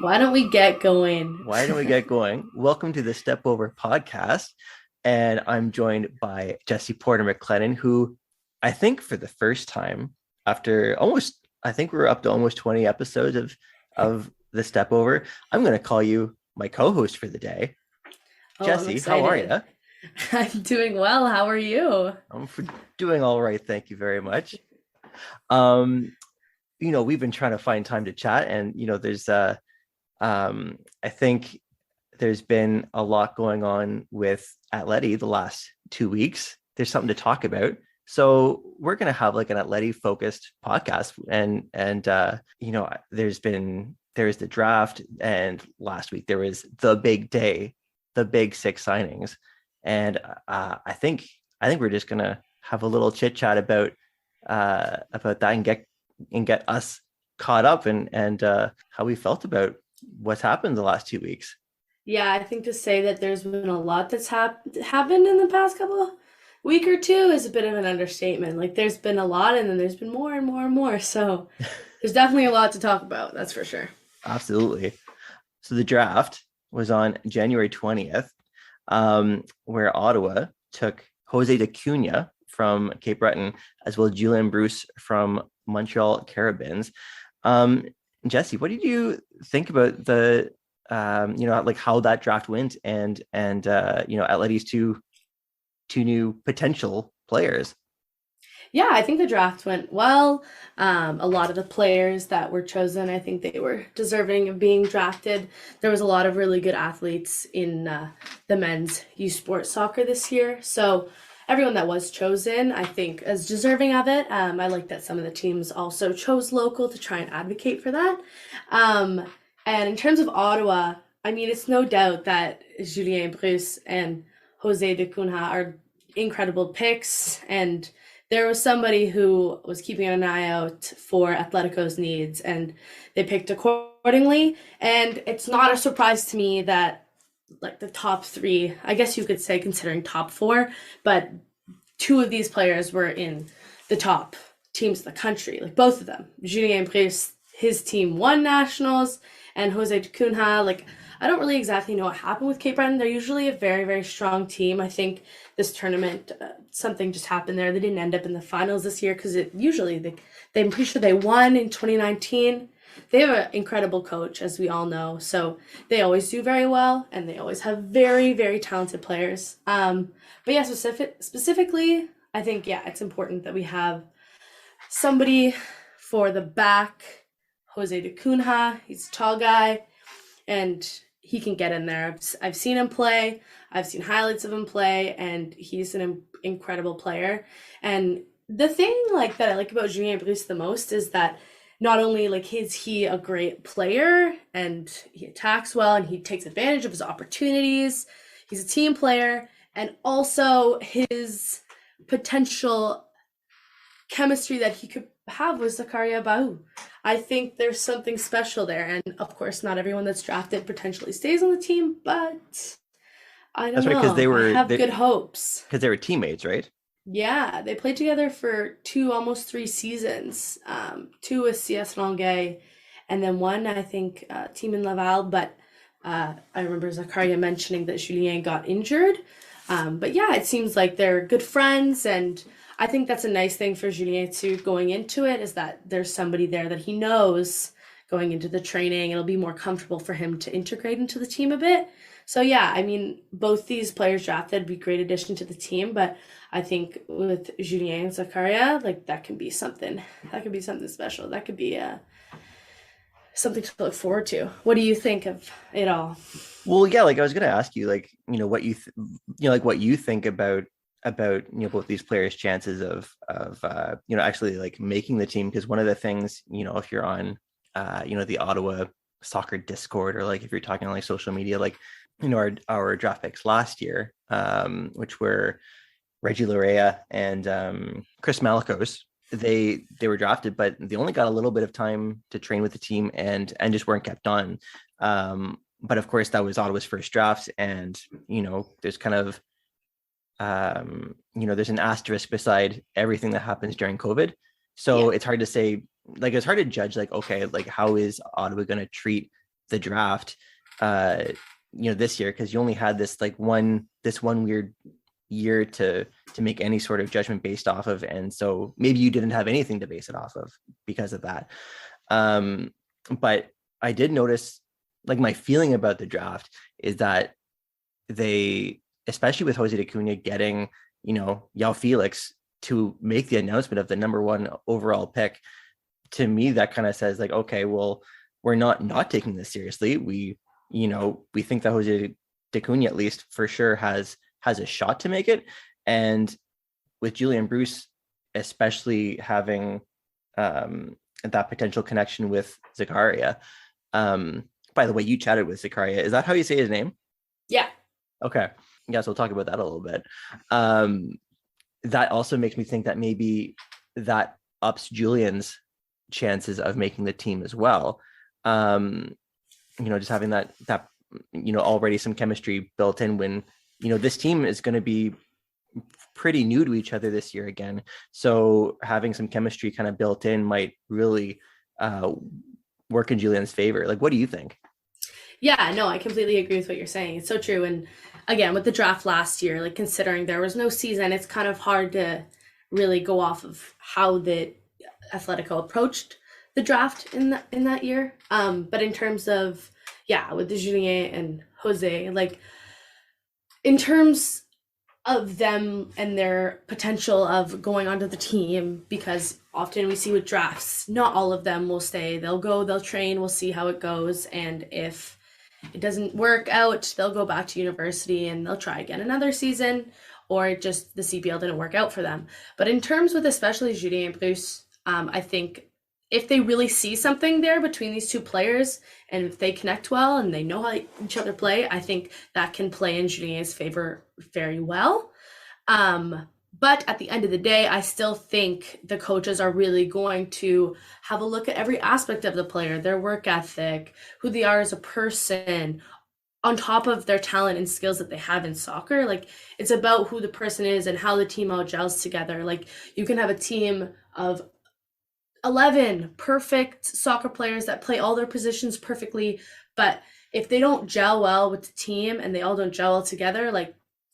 Why don't we get going? Why don't we get going? Welcome to the Step Over podcast. And I'm joined by Jessie Porter-MacLennan, who I think for the first time after I think we're up to almost 20 episodes of the Step Over. I'm going to call you my co-host for the day. Oh, I'm Jessie, how are excited. you? I'm doing well. How are you? I'm doing all right. Thank you very much. Um, we've been trying to find time to chat, and there's I think there's been a lot going on with Ottleti the last 2 weeks. There's something to talk about. So we're going to have like an Ottleti focused podcast. There's the draft, and last week there was the big day, the big six signings. And I think we're just going to have a little chit chat about that and get us caught up and how we felt about what's happened the last 2 weeks. Yeah, I think to say that there's been a lot that's happened in the past couple of week or two is a bit of an understatement. Like there's been a lot and then there's been more and more and more. So there's definitely a lot to talk about, that's for sure. Absolutely. So the draft was on January 20th, where Ottawa took Jose de Cunha from Cape Breton, as well as Julian Bruce from Montreal Carabins. Jessie, what did you think about the like how that draft went and Atleti's two new potential players? Yeah, I think the draft went well. A lot of the players that were chosen, I think they were deserving of being drafted. There was a lot of really good athletes in the men's USports soccer this year. So everyone that was chosen, I think, is deserving of it. I like that some of the teams also chose local to try and advocate for that. And in terms of Ottawa, I mean, it's no doubt that Julien Bruce and Jose de Cunha are incredible picks, and there was somebody who was keeping an eye out for Atletico's needs, and they picked accordingly. And it's not a surprise to me that like the top three, I guess you could say, considering top four, but two of these players were in the top teams of the country, like both of them. Julien Brice, his team won nationals, and Jose de Cunha, like I don't really exactly know what happened with Cape Breton. They're usually a very, very strong team. I think this tournament, something just happened there. They didn't end up in the finals this year because I'm pretty sure they won in 2019. They have an incredible coach, as we all know. So they always do very well, and they always have very, very talented players. But yeah, specifically, I think, yeah, it's important that we have somebody for the back. Jose de Cunha, he's a tall guy, and he can get in there. I've seen him play. I've seen highlights of him play, and he's an incredible player. And the thing like that I like about Julien Bruce the most is that not only like is he a great player and he attacks well and he takes advantage of his opportunities, he's a team player, and also his potential chemistry that he could have with Zakaria Bahu. I think there's something special there. And of course, not everyone that's drafted potentially stays on the team, but I don't That's right, because know. I have good hopes. they were teammates, right? Yeah, they played together for almost 3 seasons. Two with CS Longueuil, and then one, I think, team in Laval. But I remember Zakaria mentioning that Julien got injured. But yeah, it seems like they're good friends, and I think that's a nice thing for Julien too going into it, is that there's somebody there that he knows going into the training. It'll be more comfortable for him to integrate into the team a bit. So yeah, I mean, both these players drafted would be a great addition to the team, but I think with Julien and Zakaria, like that can be something special. That could be something to look forward to. What do you think of it all? Well, yeah, like I was going to ask you, like, what like what you think about both these players' chances of actually like making the team. Because one of the things, if you're on the Ottawa soccer Discord, or like if you're talking on like social media, like our draft picks last year, which were Reggie Larea and Chris Malakos, they were drafted, but they only got a little bit of time to train with the team and just weren't kept on. But of course, that was Ottawa's first draft, and there's kind of there's an asterisk beside everything that happens during COVID. So it's hard to say, like, it's hard to judge, like, okay, like how is Ottawa going to treat the draft, this year, because you only had this one weird year to make any sort of judgment based off of, and so maybe you didn't have anything to base it off of because of that. But I did notice, my feeling about the draft is that they, especially with Jose Acuna getting, Yao Felix to make the announcement of the number 1 overall pick, to me that kind of says okay, well, we're not taking this seriously. We think that Jose Acuna at least for sure has a shot to make it, and with Julian Bruce especially having that potential connection with Zakaria. By the way, you chatted with Zakaria. Is that how you say his name? Yeah. Okay. Yes, we'll talk about that a little bit. That also makes me think that maybe that ups Julian's chances of making the team as well. Just having that already some chemistry built in when, this team is going to be pretty new to each other this year again. So having some chemistry kind of built in might really work in Julian's favor. What do you think? Yeah, no, I completely agree with what you're saying. It's so true. And again, with the draft last year, considering there was no season, it's kind of hard to really go off of how the Atletico approached the draft in that year. But in terms of, with the Julien and Jose, in terms of them and their potential of going onto the team, because often we see with drafts, not all of them will stay. They'll go, they'll train, we'll see how it goes. And if it doesn't work out, they'll go back to university and they'll try again another season, or just the CPL didn't work out for them. But in terms with especially Julien and Bruce, I think if they really see something there between these two players, and if they connect well and they know how each other play, I think that can play in Julien's favor very well. But at the end of the day, I still think the coaches are really going to have a look at every aspect of the player, their work ethic, who they are as a person, on top of their talent and skills that they have in soccer. It's about who the person is and how the team all gels together. You can have a team of 11 perfect soccer players that play all their positions perfectly, but if they don't gel well with the team and they all don't gel well together,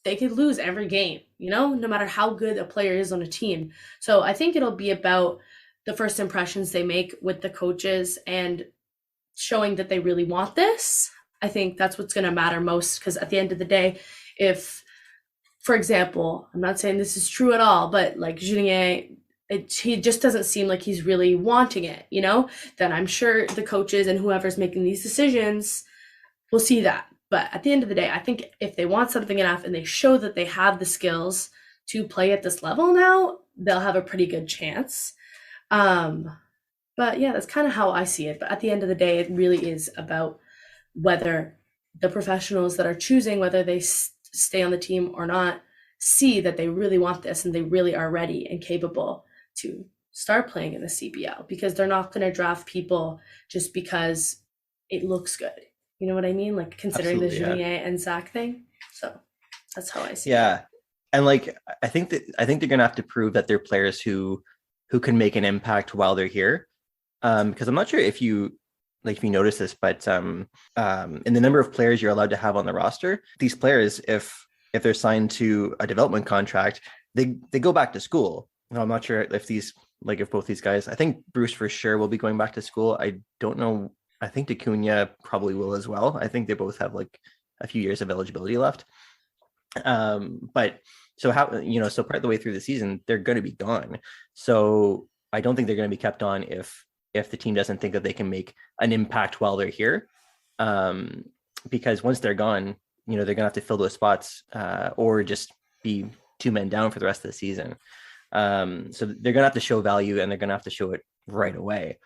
they could lose every game, no matter how good a player is on a team. So I think it'll be about the first impressions they make with the coaches and showing that they really want this. I think that's what's going to matter most, because at the end of the day, if, for example, I'm not saying this is true at all, but Julien, he just doesn't seem like he's really wanting it, then I'm sure the coaches and whoever's making these decisions will see that. But at the end of the day, I think if they want something enough and they show that they have the skills to play at this level now, they'll have a pretty good chance. But yeah, that's kind of how I see it. But at the end of the day, it really is about whether the professionals that are choosing whether they stay on the team or not see that they really want this and they really are ready and capable to start playing in the CPL, because they're not going to draft people just because it looks good. You know what I mean? Considering the Julien and Zach thing. So that's how I see it. Yeah. And I think they're going to have to prove that they're players who can make an impact while they're here. Because I'm not sure if you notice this, but in the number of players you're allowed to have on the roster, these players, if they're signed to a development contract, they go back to school. I'm not sure if if both these guys, I think Bruce for sure will be going back to school. I don't know. I think Acuna probably will as well. I think they both have a few years of eligibility left. But so so part of the way through the season, they're going to be gone. So I don't think they're going to be kept on if the team doesn't think that they can make an impact while they're here. Because once they're gone, they're going to have to fill those spots or just be 2 men down for the rest of the season. So they're going to have to show value, and they're going to have to show it right away.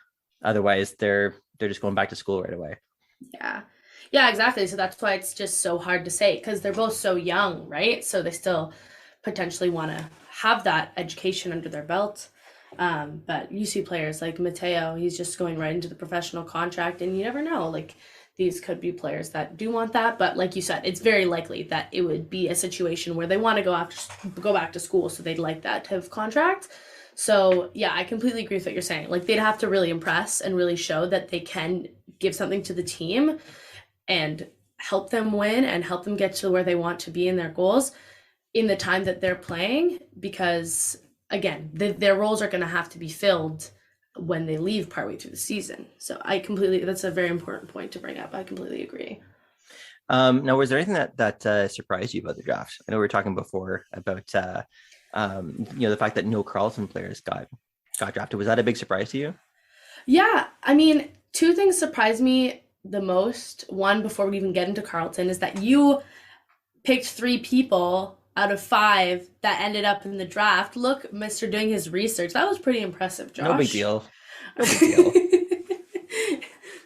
Otherwise, they're just going back to school right away. Yeah, exactly. So that's why it's just so hard to say, because they're both so young, right? So they still potentially want to have that education under their belt. But you see players like Mateo, he's just going right into the professional contract, and you never know. These could be players that do want that, but like you said, it's very likely that it would be a situation where they want to go back to school, so they'd like that type of contract. So yeah, I completely agree with what you're saying. They'd have to really impress and really show that they can give something to the team and help them win and help them get to where they want to be in their goals in the time that they're playing, because again, their roles are going to have to be filled when they leave partway through the season. So that's a very important point to bring up. I completely agree. Now, was there anything that surprised you about the draft? I know we were talking before about the fact that no Carleton players got drafted. Was that a big surprise to you? Yeah, I mean, two things surprised me the most. One, before we even get into Carleton, is that you picked 3 people out of 5 that ended up in the draft. Look, Mr. doing his research. That was pretty impressive, Josh. No big deal. No big deal.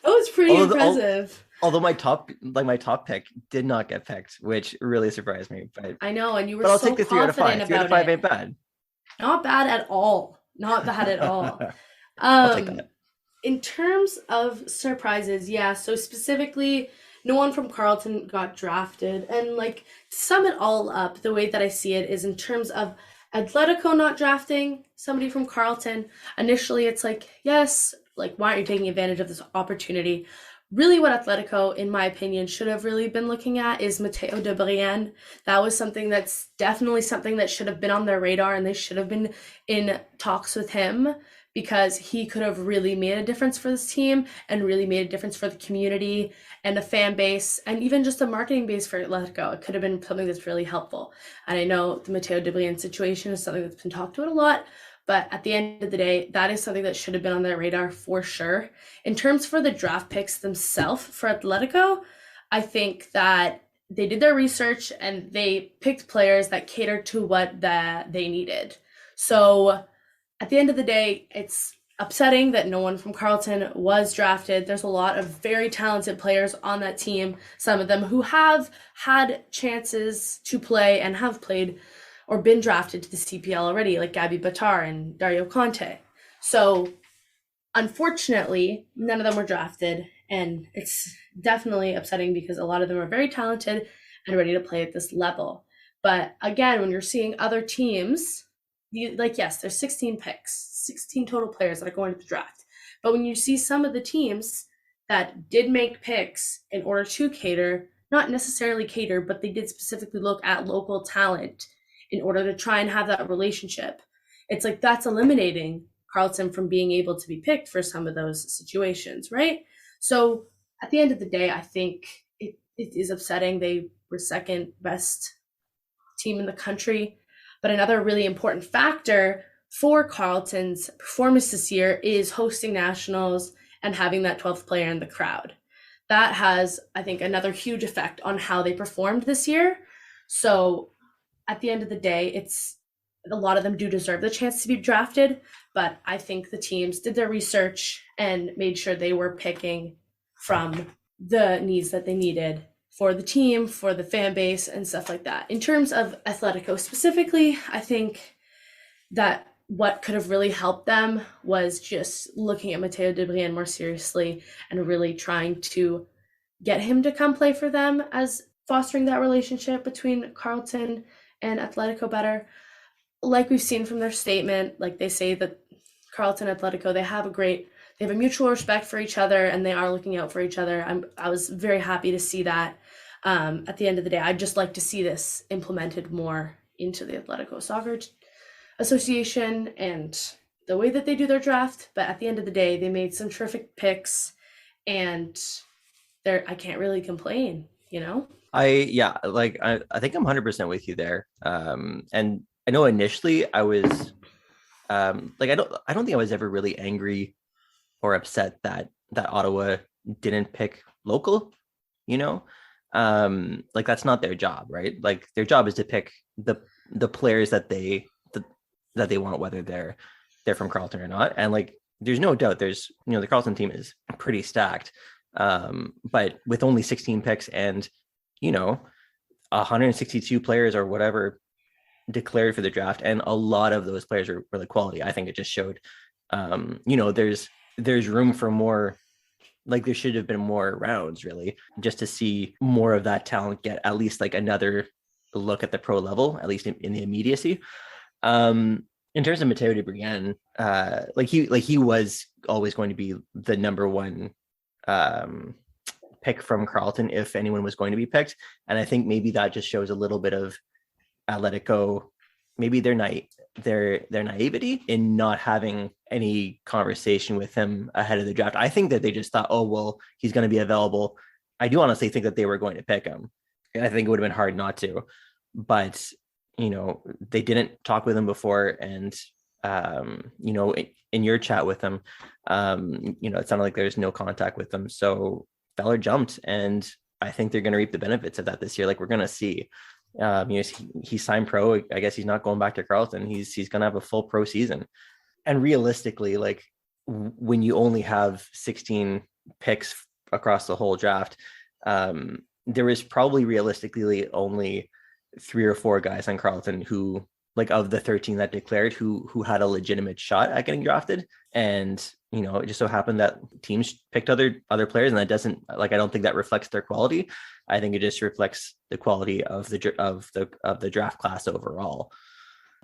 That was pretty impressive. Although my top pick did not get picked, which really surprised me. But I know, and you were I'll so take the 3 out of 5. 3 out of 5 ain't bad. Not bad at all. Not bad at all. I'll take that. In terms of surprises, yeah. So specifically, no one from Carleton got drafted, and like to sum it all up, the way that I see it is in terms of Atletico not drafting somebody from Carleton. Initially, it's like, yes, like why aren't you taking advantage of this opportunity? Really, what Atletico, in my opinion, should have really been looking at is Matteo de Brienne. That was something that's definitely something that should have been on their radar, and they should have been in talks with him, because he could have really made a difference for this team and really made a difference for the community and a fan base and even just a marketing base for Atletico. It could have been something that's really helpful. And I know the Matteo de Brienne situation is something that's been talked about a lot, but at the end of the day, that is something that should have been on their radar for sure. In terms for the draft picks themselves for Atletico, I think that they did their research and they picked players that catered to what they needed. So at the end of the day, it's upsetting that no one from Carleton was drafted. There's a lot of very talented players on that team, some of them who have had chances to play and have played or been drafted to the CPL already, like Gabby Batar and Dario Conte. So unfortunately, none of them were drafted, and it's definitely upsetting because a lot of them are very talented and ready to play at this level. But again, when you're seeing other teams, yes, there's 16 picks, 16 total players that are going to the draft. But when you see some of the teams that did make picks in order to cater, not necessarily cater, but they did specifically look at local talent in order to try and have that relationship, it's like that's eliminating Carleton from being able to be picked for some of those situations, right? So at the end of the day, I think it is upsetting. They were second best team in the country. But another really important factor for Carleton's performance this year is hosting nationals and having that 12th player in the crowd. That has, I think, another huge effect on how they performed this year. So at the end of the day, it's a lot of them do deserve the chance to be drafted, but I think the teams did their research and made sure they were picking from the needs that they needed for the team, for the fan base, and stuff like that. In terms of Atletico specifically, I think that what could have really helped them was just looking at Matteo de Brienne more seriously and really trying to get him to come play for them, as fostering that relationship between Carleton and Atletico better. Like we've seen from their statement, like they say that Carleton and Atletico, they have a mutual respect for each other and they are looking out for each other. I was very happy to see that. At the end of the day, I'd just like to see this implemented more into the Atletico Soccer Association and the way that they do their draft. But at the end of the day, they made some terrific picks, and I can't really complain, you know? I think I'm 100% with you there. And I know initially I was I don't think I was ever really angry or upset that Ottawa didn't pick local, you know? Like that's not their job, right? Like their job is to pick the players that they want, whether they're from Carleton or not. And like there's no doubt the Carleton team is pretty stacked. But with only 16 picks and 162 players or whatever declared for the draft, and a lot of those players were really quality, I think it just showed there's room for more. Like there should have been more rounds, really, just to see more of that talent get at least like another look at the pro level, at least in the immediacy. In terms of Matteo de Brienne, he was always going to be the number one pick from Carleton if anyone was going to be picked. And I think maybe that just shows a little bit of Atletico, maybe their naivety in not having any conversation with him ahead of the draft. I think that they just thought, oh, well, he's going to be available. I do honestly think that they were going to pick him. And I think it would have been hard not to. But, they didn't talk with him before. And, in your chat with him, it sounded like there's no contact with them. So Feller jumped, and I think they're going to reap the benefits of that this year. Like, we're going to see. He signed pro. I guess he's not going back to Carleton. He's going to have a full pro season. And realistically, like, when you only have 16 picks across the whole draft, there is probably realistically only 3 or 4 guys on Carleton who, like, of the 13 that declared, who had a legitimate shot at getting drafted. And it just so happened that teams picked other players, and that doesn't, like, I don't think that reflects their quality. I think it just reflects the quality of the draft class overall.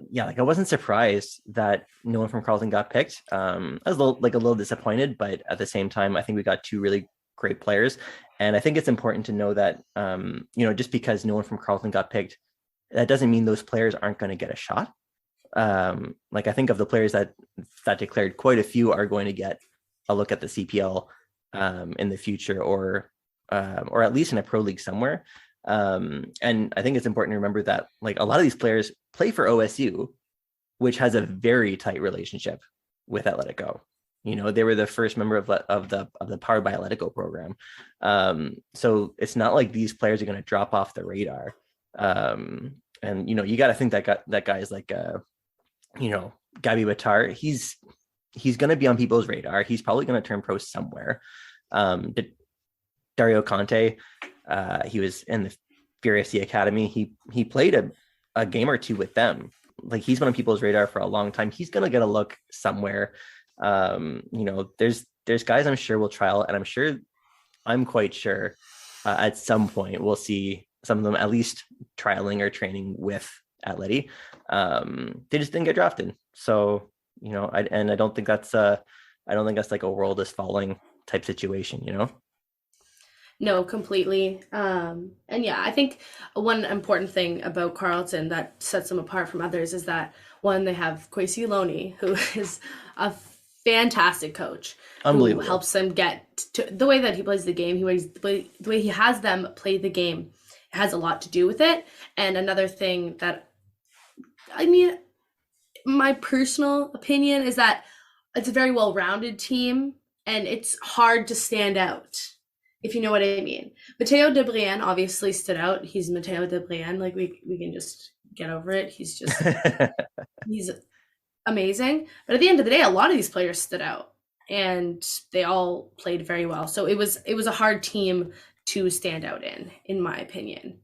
Yeah, like, I wasn't surprised that no one from Carleton got picked. I was a little disappointed, but at the same time, I think we got 2 really great players. And I think it's important to know that, just because no one from Carleton got picked, that doesn't mean those players aren't going to get a shot. Like, I think of the players that declared, quite a few are going to get a look at the CPL in the future, or at least in a pro league somewhere. And I think it's important to remember that, like, a lot of these players play for OSU, which has a very tight relationship with Atletico. They were the first member of the Powered by Atletico program. So it's not like these players are going to drop off the radar. And you got to think that guy is like Gabby Batar. He's going to be on people's radar. He's probably going to turn pro somewhere. Dario Conte, he was in the Furious Academy. He played a game or 2 with them. Like, he's been on people's radar for a long time. He's going to get a look somewhere. There's guys I'm sure will trial, and I'm quite sure at some point we'll see some of them at least trialing or training with Ottleti. They just didn't get drafted. So, I don't think that's like a world is falling type situation, No, completely. And yeah, I think one important thing about Carleton that sets them apart from others is that, one, they have Kwesi Loney, who is a fantastic coach, who helps them get to the way that he plays the game. The way he has them play the game has a lot to do with it. And another thing that, my personal opinion is that it's a very well-rounded team, and it's hard to stand out, if you know what I mean. Matteo De Brienne obviously stood out. He's Matteo De Brienne. Like, we can just get over it. He's just he's amazing. But at the end of the day, a lot of these players stood out, and they all played very well. So it was a hard team to stand out in my opinion,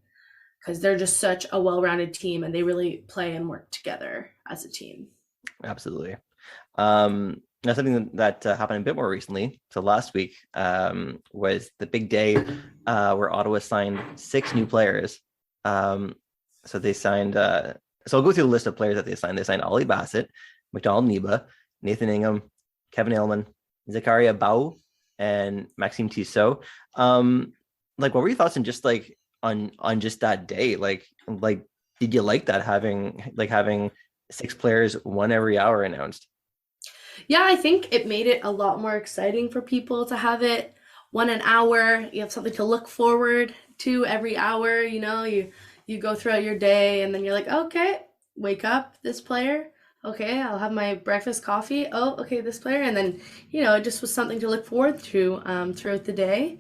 because they're just such a well-rounded team, and they really play and work together as a team. Absolutely. Now, something that happened a bit more recently, so last week, was the big day where Ottawa signed 6 new players. So they signed, so I'll go through the list of players that they signed. They signed Ollie Bassett, McDonald Neba, Nathan Ingham, Kevin Ailman, Zakaria Bau, and Maxime Tissot. Like, what were your thoughts on just like on just that day? Like did you like that, having 6 players, 1 every hour announced? Yeah, I think it made it a lot more exciting for people to have it 1 an hour. You have something to look forward to every hour. You go throughout your day, and then you're like, okay, wake up, this player. Okay, I'll have my breakfast coffee. Oh, okay, this player. And then, it just was something to look forward to throughout the day.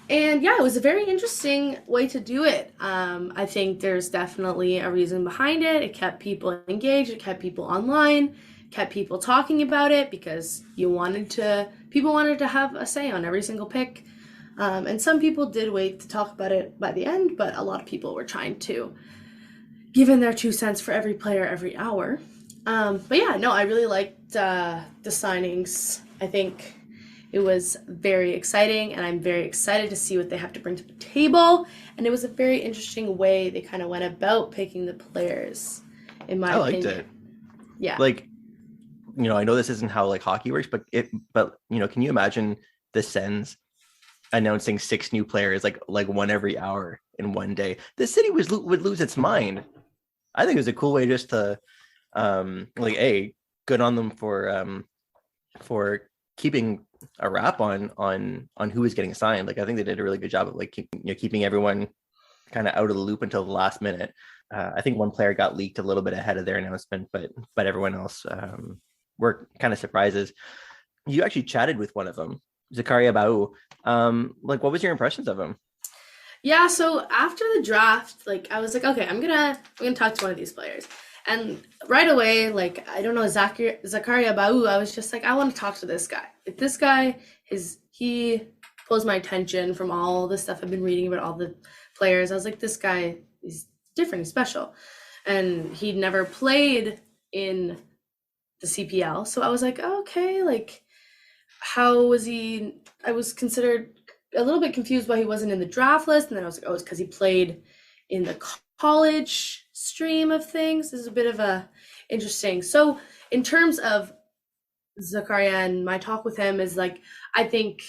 And yeah, it was a very interesting way to do it. I think there's definitely a reason behind it. It kept people engaged. It kept people online. Kept people talking about it, because people wanted to have a say on every single pick. And some people did wait to talk about it by the end, but a lot of people were trying to give in their 2 cents for every player every hour. But yeah, no, I really liked the signings. I think it was very exciting, and I'm very excited to see what they have to bring to the table. And it was a very interesting way they kind of went about picking the players, in my opinion. I liked it. Yeah. Like, I know this isn't how like hockey works, but can you imagine the Sens announcing 6 new players like one every hour in one day. The city would lose its mind. I think it was a cool way just to good on them for keeping a wrap on who was getting signed. Like I think they did a really good job of keeping everyone kind of out of the loop until the last minute. I think one player got leaked a little bit ahead of their announcement, but everyone else were kind of surprises. You actually chatted with one of them, Zakaria Bau. What was your impressions of him? Yeah, so after the draft, like I was like, okay, I'm gonna talk to one of these players. And right away, like I don't know, Zakaria Bau, I was just like, I want to talk to this guy. Like this guy he pulls my attention from all the stuff I've been reading about all the players. I was like, this guy is different, he's special. And he'd never played in the CPL. So I was like, oh, okay, like how was he? I was considered a little bit confused why he wasn't in the draft list. And then I was like, oh, it's because he played in the college stream of things. This is a bit of a interesting. So in terms of Zakaria and my talk with him is like, I think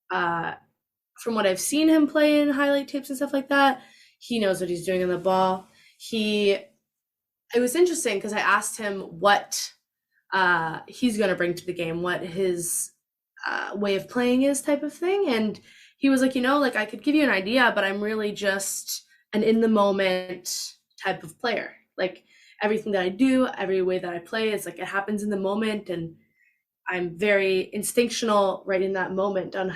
from what I've seen him play in highlight tapes and stuff like that, he knows what he's doing in the ball. It was interesting because I asked him what he's going to bring to the game, what his way of playing is type of thing. And he was like, like I could give you an idea, but I'm really just an in the moment type of player. Like everything that I do, every way that I play, it's like it happens in the moment, and I'm very instinctual right in that moment on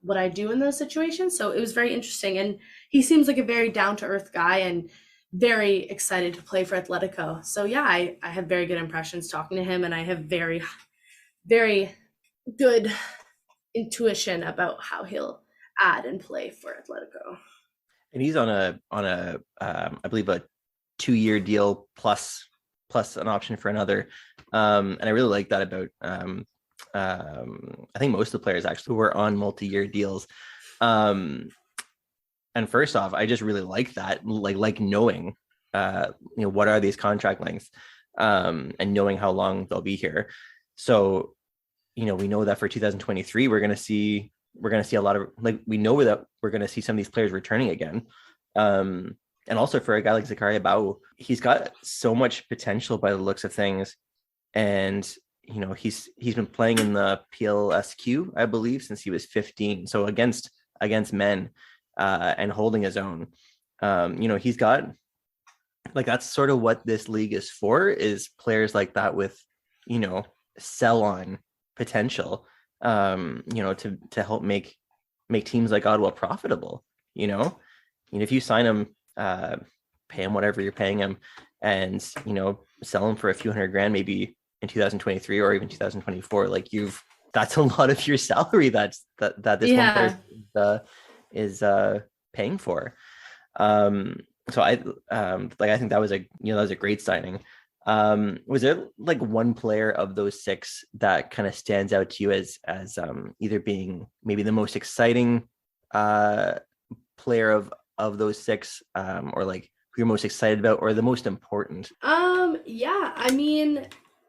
what I do in those situations. So it was very interesting, and he seems like a very down to earth guy and very excited to play for Atletico. So yeah, I have very good impressions talking to him, and I have very, very good intuition about how he'll add and play for Atletico. And he's on a I believe a 2-year deal plus an option for another. And I really like that about I think most of the players actually were on multi-year deals. And first off, I just really like that, like knowing what are these contract lengths, and knowing how long they'll be here. So we know that for 2023 we're going to see a lot of, we know that we're going to see some of these players returning again. And also for a guy like Zakaria Bau, he's got so much potential by the looks of things. And, he's been playing in the PLSQ, I believe, since he was 15. So against men, and holding his own. He's got, that's sort of what this league is for, is players like that with, sell on potential, to help make teams like Ottawa profitable. If you sign him, pay him whatever you're paying him, and sell him for a few $100,000 maybe in 2023 or even 2024, that's a lot of your salary that this one player is paying for. So I think that was a great signing. Was there one player of those 6 that kind of stands out to you as either being maybe the most exciting player of those 6, or who you're most excited about, or the most important? Yeah, I mean,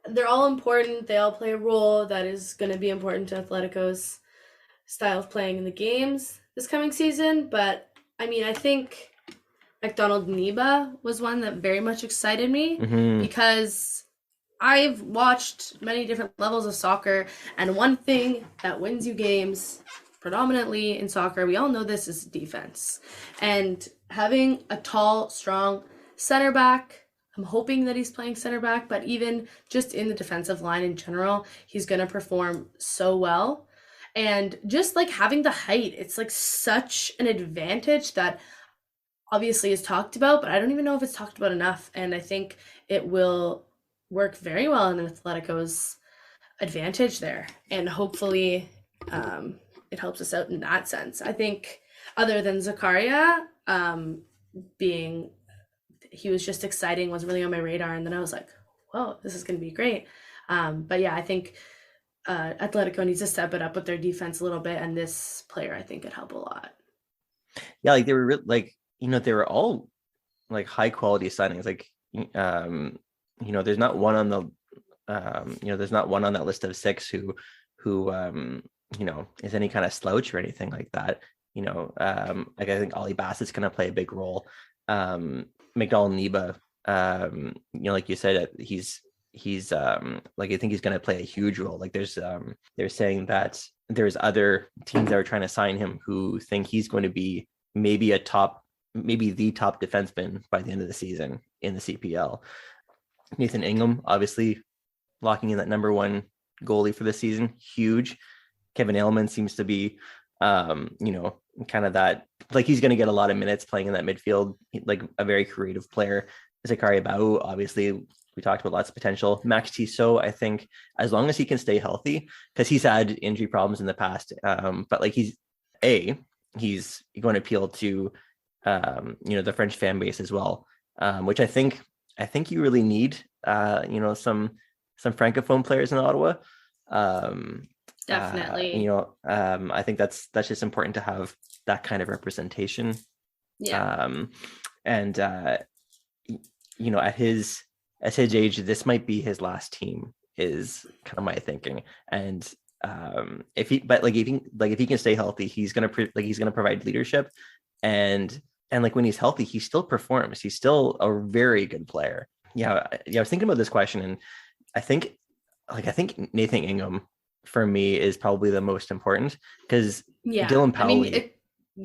they're all important. They all play a role that is going to be important to Atletico's style of playing in the games this coming season. But I mean, I think McDonald Neba was one that very much excited me, because I've watched many different levels of soccer, and one thing that wins you games predominantly in soccer, we all know this, is defense. And having a tall, strong center back, I'm hoping that he's playing center back, but even just in the defensive line in general, he's going to perform so well. And just having the height, it's such an advantage that obviously is talked about, but I don't even know if it's talked about enough. And I think it will work very well in Atletico's advantage there. And hopefully it helps us out in that sense. I think other than Zakaria, he was just exciting, was really on my radar. And then I was like, whoa, this is going to be great. But yeah, I think Atletico needs to step it up with their defense a little bit. And this player, I think, could help a lot. Yeah, they were they were all high quality signings. There's not one on the there's not one on that list of 6 who is any kind of slouch or anything like that. like I think Ollie Bassett's going to play a big role. McDonald Neba, like you said, he's like I think he's going to play a huge role. Like they're saying that there's other teams that are trying to sign him who think he's going to be maybe the top defenseman by the end of the season in the CPL. Nathan Ingham, obviously locking in that number one goalie for the season, huge. Kevin Ailman seems to be, kind of that, like he's going to get a lot of minutes playing in that midfield, like a very creative player. Zachary Bau, obviously, we talked about lots of potential. Max Tissot, I think, as long as he can stay healthy, because he's had injury problems in the past, but like he's going to appeal to, the French fan base as well, which I think you really need, some francophone players in Ottawa. Definitely. I think that's just important to have that kind of representation. Yeah. And at his age, this might be his last team, is kind of my thinking. And if he can stay healthy, he's gonna provide leadership, and like when he's healthy, he still performs. He's still a very good player. Yeah. I was thinking about this question, and I think Nathan Ingham for me is probably the most important, because Dylan Powley.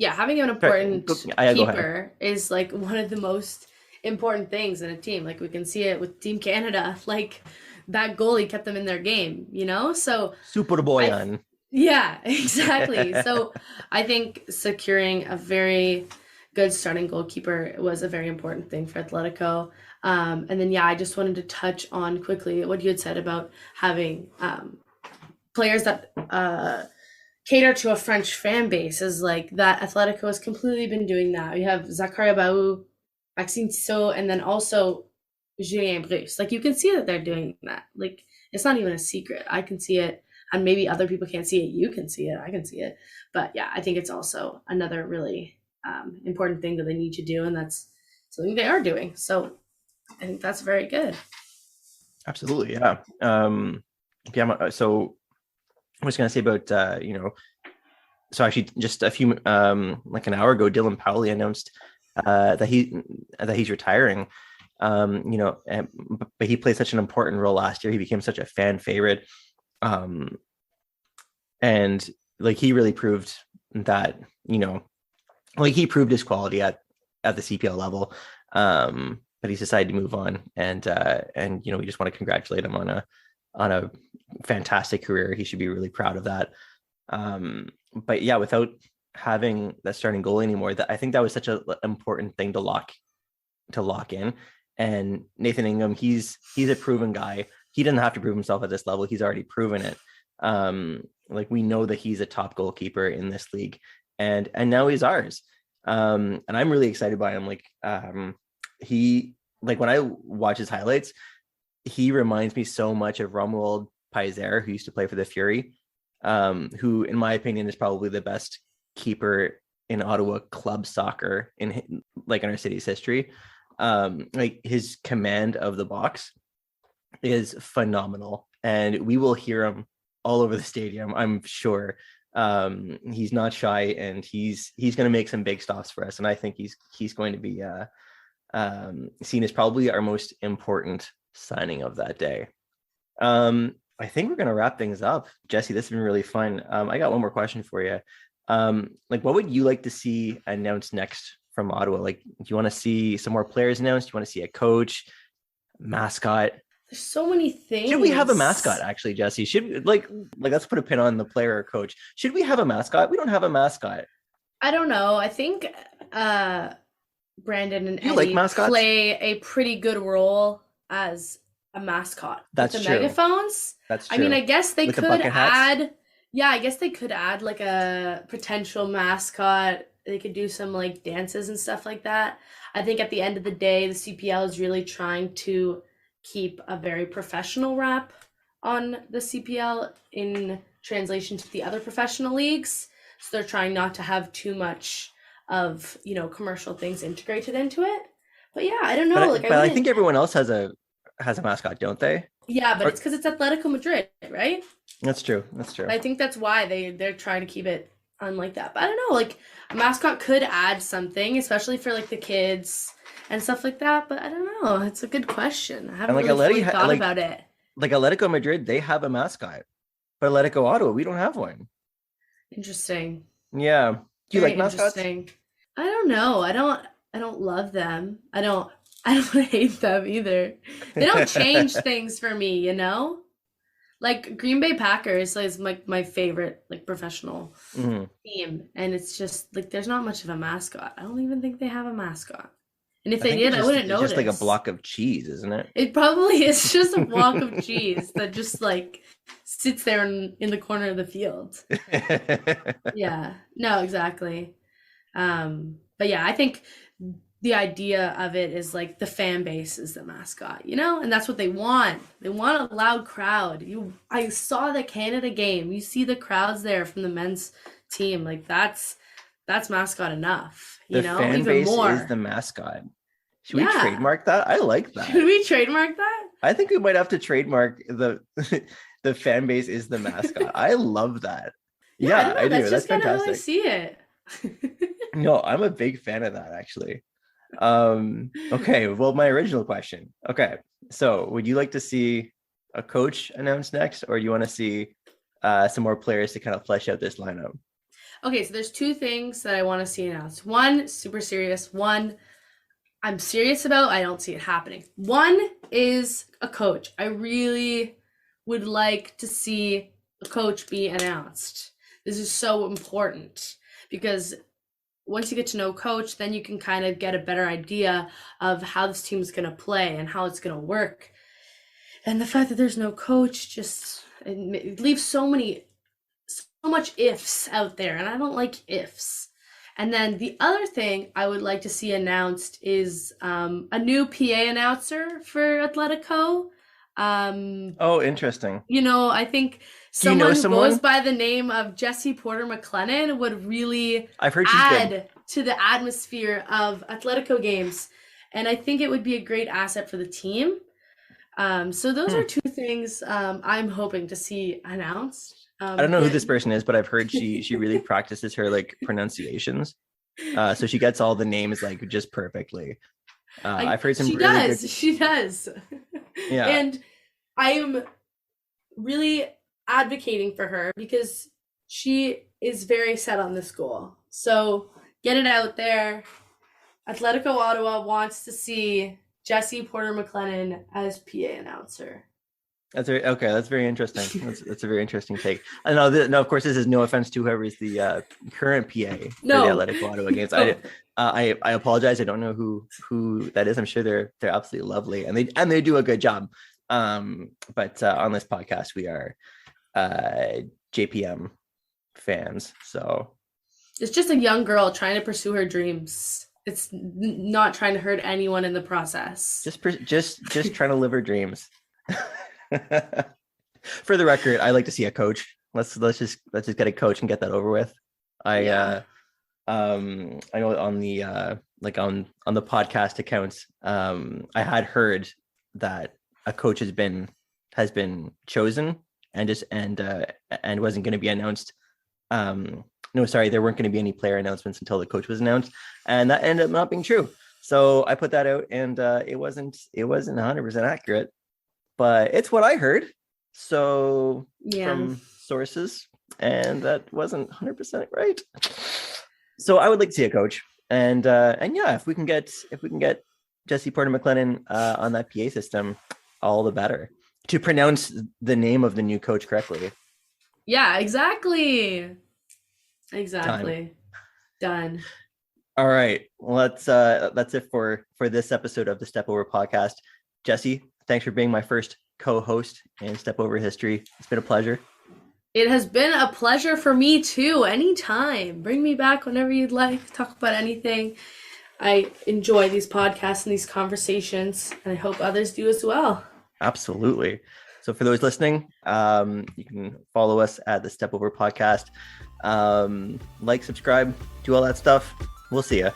Having an important keeper is like one of the most important things in a team. Like we can see it with Team Canada, like that goalie kept them in their game, so Super Boyan. Yeah, exactly. So I think securing a very good starting goalkeeper was a very important thing for Atletico. And then, I just wanted to touch on quickly what you had said about having players that cater to a French fan base, is like that Atletico has completely been doing that. We have Zachary Bau, Maxime Tissot, and then also Julien Bruce. Like you can see that they're doing that. Like it's not even a secret. I can see it, and maybe other people can't see it. You can see it. I can see it. But I think it's also another really important thing that they need to do, and that's something they are doing. So I think that's very good. Absolutely, yeah. So I was going to say about so actually just a few like an hour ago, Dylan Powley announced that he's retiring. But he played such an important role last year. He became such a fan favorite, and like he really proved that like he proved his quality at the CPL level. But he's decided to move on, and we just want to congratulate him on a fantastic career. He should be really proud of that. But without having that starting goalie anymore, I think that was such an important thing to lock in. And Nathan Ingham, he's a proven guy. He doesn't have to prove himself at this level. He's already proven it. Like we know that he's a top goalkeeper in this league, and now he's ours. And I'm really excited by him. Like he, like when I watch his highlights, he reminds me so much of Romuald Paiser, who used to play for the Fury, who in my opinion is probably the best keeper in Ottawa club soccer in our city's history. Like his command of the box is phenomenal, and we will hear him all over the stadium, I'm sure. He's not shy, and he's going to make some big stops for us, and I think he's going to be seen as probably our most important signing of that day. I think we're going to wrap things up. Jessie, this has been really fun. I got one more question for you. Like what would you like to see announced next from Ottawa? Like, do you want to see some more players announced? Do you want to see a coach, mascot? There's so many things. Should we have a mascot, actually, Jessie? Should we, like let's put a pin on the player or coach. Should we have a mascot? We don't have a mascot. I don't know. I think Brandon and Eddie play a pretty good role as a mascot. That's with the true. Megaphones. That's true. I mean, I guess they could add. Yeah, I guess they could add like a potential mascot. They could do some like dances and stuff like that. I think at the end of the day, the CPL is really trying to keep a very professional rap on the CPL in translation to the other professional leagues. So they're trying not to have too much of, commercial things integrated into it. But I don't know. But I think everyone else has a mascot, don't they? Yeah, but it's because it's Atletico Madrid, right? That's true. I think that's why they're trying to keep it unlike that. But I don't know, like a mascot could add something, especially for like the kids and stuff like that. But I don't know. It's a good question. I haven't like really fully Atleti, thought about it. like Atletico Madrid, they have a mascot, but Atletico Ottawa, we don't have one. Interesting. Yeah. Do you Very like mascots? interesting. I don't know. I don't love them. I don't hate them either. They don't change things for me, you know? Like Green Bay Packers is like my favorite like professional Mhm. team, and it's just like there's not much of a mascot. I don't even think they have a mascot. And if I they think did, I wouldn't it's just like a notice. block of cheese, isn't it? It probably is just a block of cheese that just like sits there in the corner of the field. Yeah. No, exactly. But yeah, I think the idea of it is like the fan base is the mascot, you know, and that's what they want. They want a loud crowd. I saw the Canada game. You see the crowds there from the men's team. Like that's mascot enough, you The know, fan even base more. is the mascot. Should we Yeah. trademark that? I like that. Should we trademark that? I think we might have to trademark the the fan base is the mascot. I love that. Yeah, I I don't know. do. That's That's just kind of how I fantastic. see it. No, I'm a big fan of that actually. Okay, well, my original question. Okay, so would you like to see a coach announced next, or do you want to see some more players to kind of flesh out this lineup? Okay, so there's two things that I want to see announced. One, super serious. One, I'm serious about. I don't see it happening. One is a coach. I really would like to see a coach be announced. This is so important because once you get to know coach, then you can kind of get a better idea of how this team's going to play and how it's going to work. And the fact that there's no coach just it leaves so much ifs out there, and I don't like ifs. And then the other thing I would like to see announced is a new PA announcer for Atletico. Oh, interesting. You know, I think Do you know someone who someone? goes by the name of Jessie Porter-MacLennan would really I've heard she's good. add to the atmosphere of Atletico games. And I think it would be a great asset for the team. So those are two things I'm hoping to see announced. I don't know who this person is, but I've heard she really practices her like pronunciations. So she gets all the names like just perfectly. I've heard some she really does. good. She does. Yeah. And I am really advocating for her because she is very set on this goal. So get it out there. Atletico Ottawa wants to see Jessie Porter-MacLennan as PA announcer. That's very interesting. That's a very interesting take. I know no, of course, this is no offense to whoever is the current PA for the Atletico Ottawa games. No. I apologize. I don't know who that is. I'm sure they're absolutely lovely and they do a good job. But on this podcast we are JPM fans. So it's just a young girl trying to pursue her dreams. It's not trying to hurt anyone in the process. Just trying to live her dreams. For the record, I like to see a coach. Let's just get a coach and get that over with. I know on the on the podcast accounts, I had heard that a coach has been chosen and wasn't going to be announced. No, sorry, there weren't going to be any player announcements until the coach was announced, and that ended up not being true. So I put that out, and it wasn't 100% accurate. But it's what I heard. So from sources, and that wasn't 100% right. So I would like to see a coach, and yeah, if we can get Jessie Porter-MacLennan on that PA system, all the better. To pronounce the name of the new coach correctly. Yeah, exactly. Done. All right. Well, that's it for this episode of the Step Over podcast. Jessie, thanks for being my first co-host in Step Over History. It's been a pleasure. It has been a pleasure for me too. Anytime. Bring me back whenever you'd like. Talk about anything. I enjoy these podcasts and these conversations, and I hope others do as well. Absolutely. So for those listening, you can follow us at the Step Over podcast. Like, subscribe, do all that stuff. We'll see ya.